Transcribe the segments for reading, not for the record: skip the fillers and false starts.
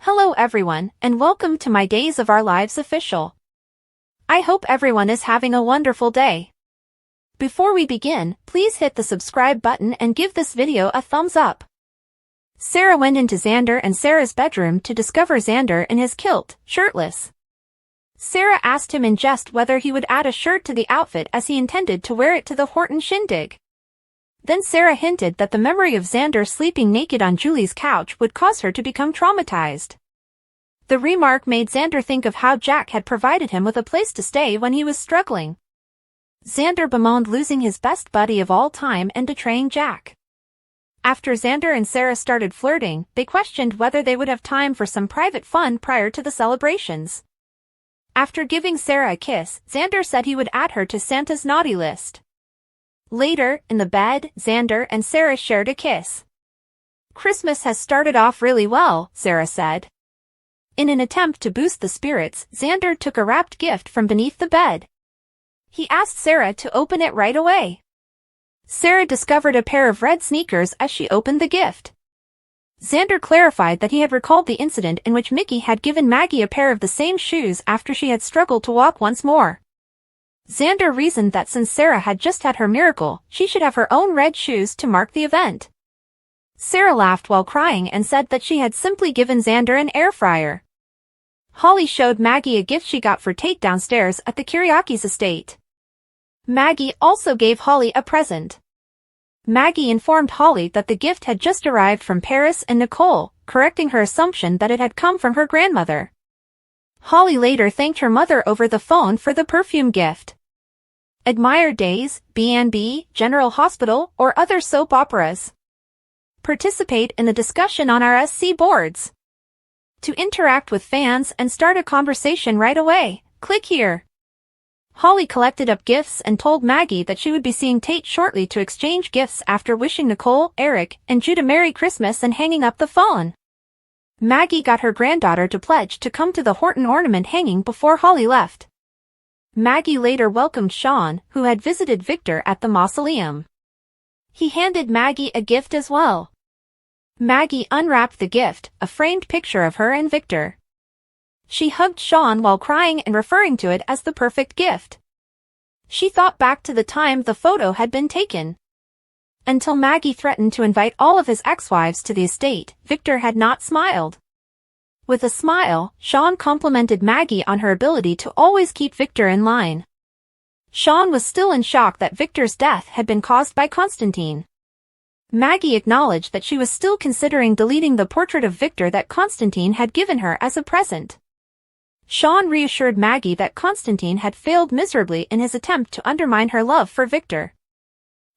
Hello everyone, and welcome to my Days of Our Lives official. I hope everyone is having a wonderful day. Before we begin, please hit the subscribe button and give this video a thumbs up. Sarah went into Xander and Sarah's bedroom to discover Xander in his kilt, shirtless. Sarah asked him in jest whether he would add a shirt to the outfit as he intended to wear it to the Horton shindig. Then Sarah hinted that the memory of Xander sleeping naked on Julie's couch would cause her to become traumatized. The remark made Xander think of how Jack had provided him with a place to stay when he was struggling. Xander bemoaned losing his best buddy of all time and betraying Jack. After Xander and Sarah started flirting, they questioned whether they would have time for some private fun prior to the celebrations. After giving Sarah a kiss, Xander said he would add her to Santa's naughty list. Later, in the bed, Xander and Sarah shared a kiss. "Christmas has started off really well," Sarah said. In an attempt to boost the spirits, Xander took a wrapped gift from beneath the bed. He asked Sarah to open it right away. Sarah discovered a pair of red sneakers as she opened the gift. Xander clarified that he had recalled the incident in which Mickey had given Maggie a pair of the same shoes after she had struggled to walk once more. Xander reasoned that since Sarah had just had her miracle, she should have her own red shoes to mark the event. Sarah laughed while crying and said that she had simply given Xander an air fryer. Holly showed Maggie a gift she got for Tate downstairs at the Kiriakis estate. Maggie also gave Holly a present. Maggie informed Holly that the gift had just arrived from Paris and Nicole, correcting her assumption that it had come from her grandmother. Holly later thanked her mother over the phone for the perfume gift. Admire Days, B&B, General Hospital, or other soap operas. Participate in the discussion on our SC boards. To interact with fans and start a conversation right away, click here. Holly collected up gifts and told Maggie that she would be seeing Tate shortly to exchange gifts after wishing Nicole, Eric, and Judah Merry Christmas and hanging up the phone. Maggie got her granddaughter to pledge to come to the Horton ornament hanging before Holly left. Maggie later welcomed Sean, who had visited Victor at the mausoleum. He handed Maggie a gift as well. Maggie unwrapped the gift, a framed picture of her and Victor. She hugged Sean while crying and referring to it as the perfect gift. She thought back to the time the photo had been taken. Until Maggie threatened to invite all of his ex-wives to the estate, Victor had not smiled. With a smile, Sean complimented Maggie on her ability to always keep Victor in line. Sean was still in shock that Victor's death had been caused by Constantine. Maggie acknowledged that she was still considering deleting the portrait of Victor that Constantine had given her as a present. Sean reassured Maggie that Constantine had failed miserably in his attempt to undermine her love for Victor.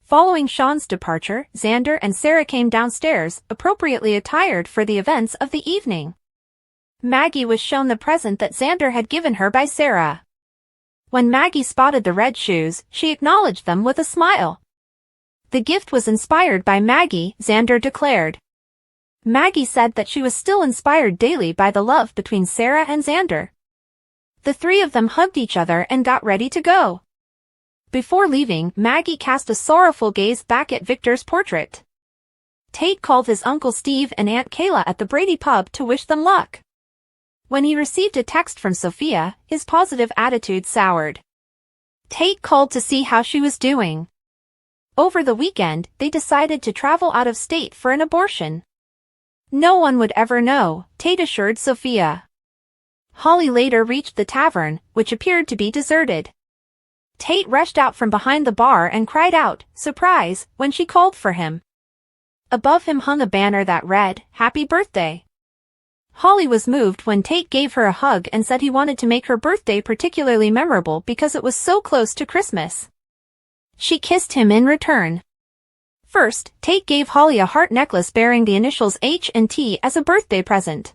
Following Sean's departure, Xander and Sarah came downstairs, appropriately attired for the events of the evening. Maggie was shown the present that Xander had given her by Sarah. When Maggie spotted the red shoes, she acknowledged them with a smile. The gift was inspired by Maggie, Xander declared. Maggie said that she was still inspired daily by the love between Sarah and Xander. The three of them hugged each other and got ready to go. Before leaving, Maggie cast a sorrowful gaze back at Victor's portrait. Tate called his Uncle Steve and Aunt Kayla at the Brady pub to wish them luck. When he received a text from Sophia, his positive attitude soured. Tate called to see how she was doing. Over the weekend, they decided to travel out of state for an abortion. No one would ever know, Tate assured Sophia. Holly later reached the tavern, which appeared to be deserted. Tate rushed out from behind the bar and cried out, "Surprise," when she called for him. Above him hung a banner that read, "Happy Birthday." Holly was moved when Tate gave her a hug and said he wanted to make her birthday particularly memorable because it was so close to Christmas. She kissed him in return. First, Tate gave Holly a heart necklace bearing the initials H and T as a birthday present.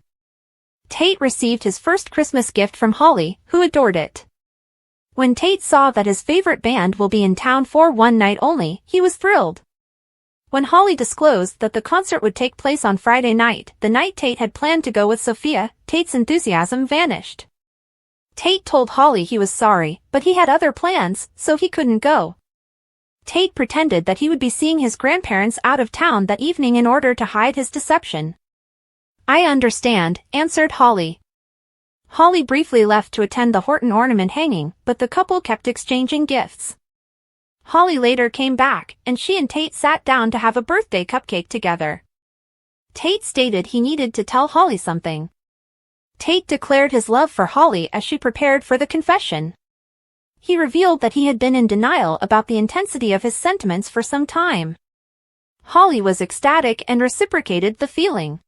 Tate received his first Christmas gift from Holly, who adored it. When Tate saw that his favorite band will be in town for one night only, he was thrilled. When Holly disclosed that the concert would take place on Friday night, the night Tate had planned to go with Sophia, Tate's enthusiasm vanished. Tate told Holly he was sorry, but he had other plans, so he couldn't go. Tate pretended that he would be seeing his grandparents out of town that evening in order to hide his deception. I understand, answered Holly. Holly briefly left to attend the Horton ornament hanging, but the couple kept exchanging gifts. Holly later came back, and she and Tate sat down to have a birthday cupcake together. Tate stated he needed to tell Holly something. Tate declared his love for Holly as she prepared for the confession. He revealed that he had been in denial about the intensity of his sentiments for some time. Holly was ecstatic and reciprocated the feeling.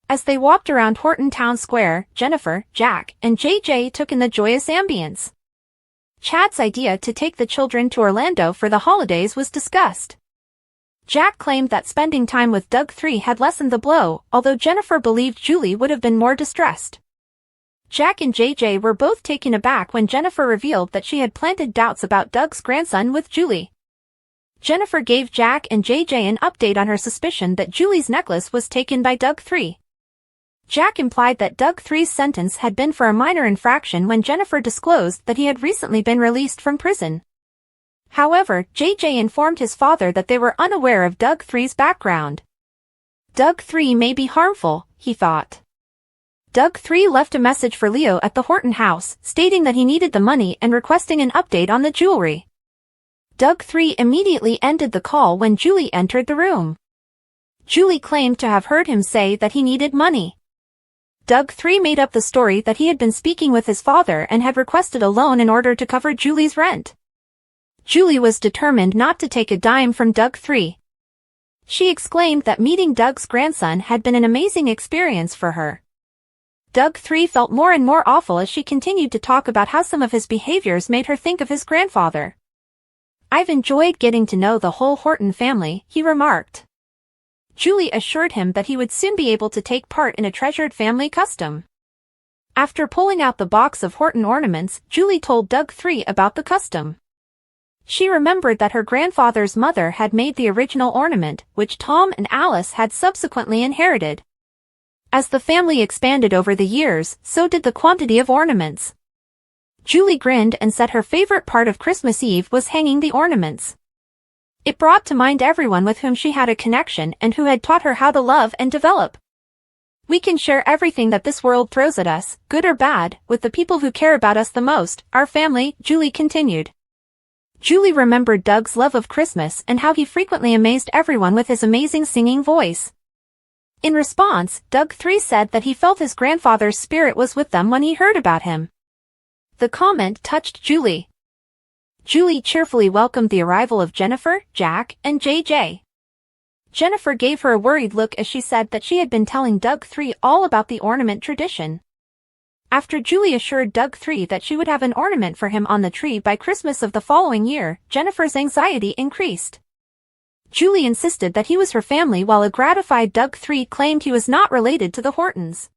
As they walked around Horton Town Square, Jennifer, Jack, and JJ took in the joyous ambience. Chad's idea to take the children to Orlando for the holidays was discussed. Jack claimed that spending time with Doug 3 had lessened the blow, although Jennifer believed Julie would have been more distressed. Jack and JJ were both taken aback when Jennifer revealed that she had planted doubts about Doug's grandson with Julie. Jennifer gave Jack and JJ an update on her suspicion that Julie's necklace was taken by Doug 3. Jack implied that Doug 3's sentence had been for a minor infraction when Jennifer disclosed that he had recently been released from prison. However, JJ informed his father that they were unaware of Doug 3's background. Doug 3 may be harmful, he thought. Doug 3 left a message for Leo at the Horton house, stating that he needed the money and requesting an update on the jewelry. Doug 3 immediately ended the call when Julie entered the room. Julie claimed to have heard him say that he needed money. Doug 3 made up the story that he had been speaking with his father and had requested a loan in order to cover Julie's rent. Julie was determined not to take a dime from Doug 3. She exclaimed that meeting Doug's grandson had been an amazing experience for her. Doug 3 felt more and more awful as she continued to talk about how some of his behaviors made her think of his grandfather. I've enjoyed getting to know the whole Horton family, he remarked. Julie assured him that he would soon be able to take part in a treasured family custom. After pulling out the box of Horton ornaments, Julie told Doug 3 about the custom. She remembered that her grandfather's mother had made the original ornament, which Tom and Alice had subsequently inherited. As the family expanded over the years, so did the quantity of ornaments. Julie grinned and said her favorite part of Christmas Eve was hanging the ornaments. It brought to mind everyone with whom she had a connection and who had taught her how to love and develop. We can share everything that this world throws at us, good or bad, with the people who care about us the most, our family, Julie continued. Julie remembered Doug's love of Christmas and how he frequently amazed everyone with his amazing singing voice. In response, Doug 3 said that he felt his grandfather's spirit was with them when he heard about him. The comment touched Julie. Julie cheerfully welcomed the arrival of Jennifer, Jack, and JJ. Jennifer gave her a worried look as she said that she had been telling Doug 3 all about the ornament tradition. After Julie assured Doug 3 that she would have an ornament for him on the tree by Christmas of the following year, Jennifer's anxiety increased. Julie insisted that he was her family while a gratified Doug 3 claimed he was not related to the Hortons.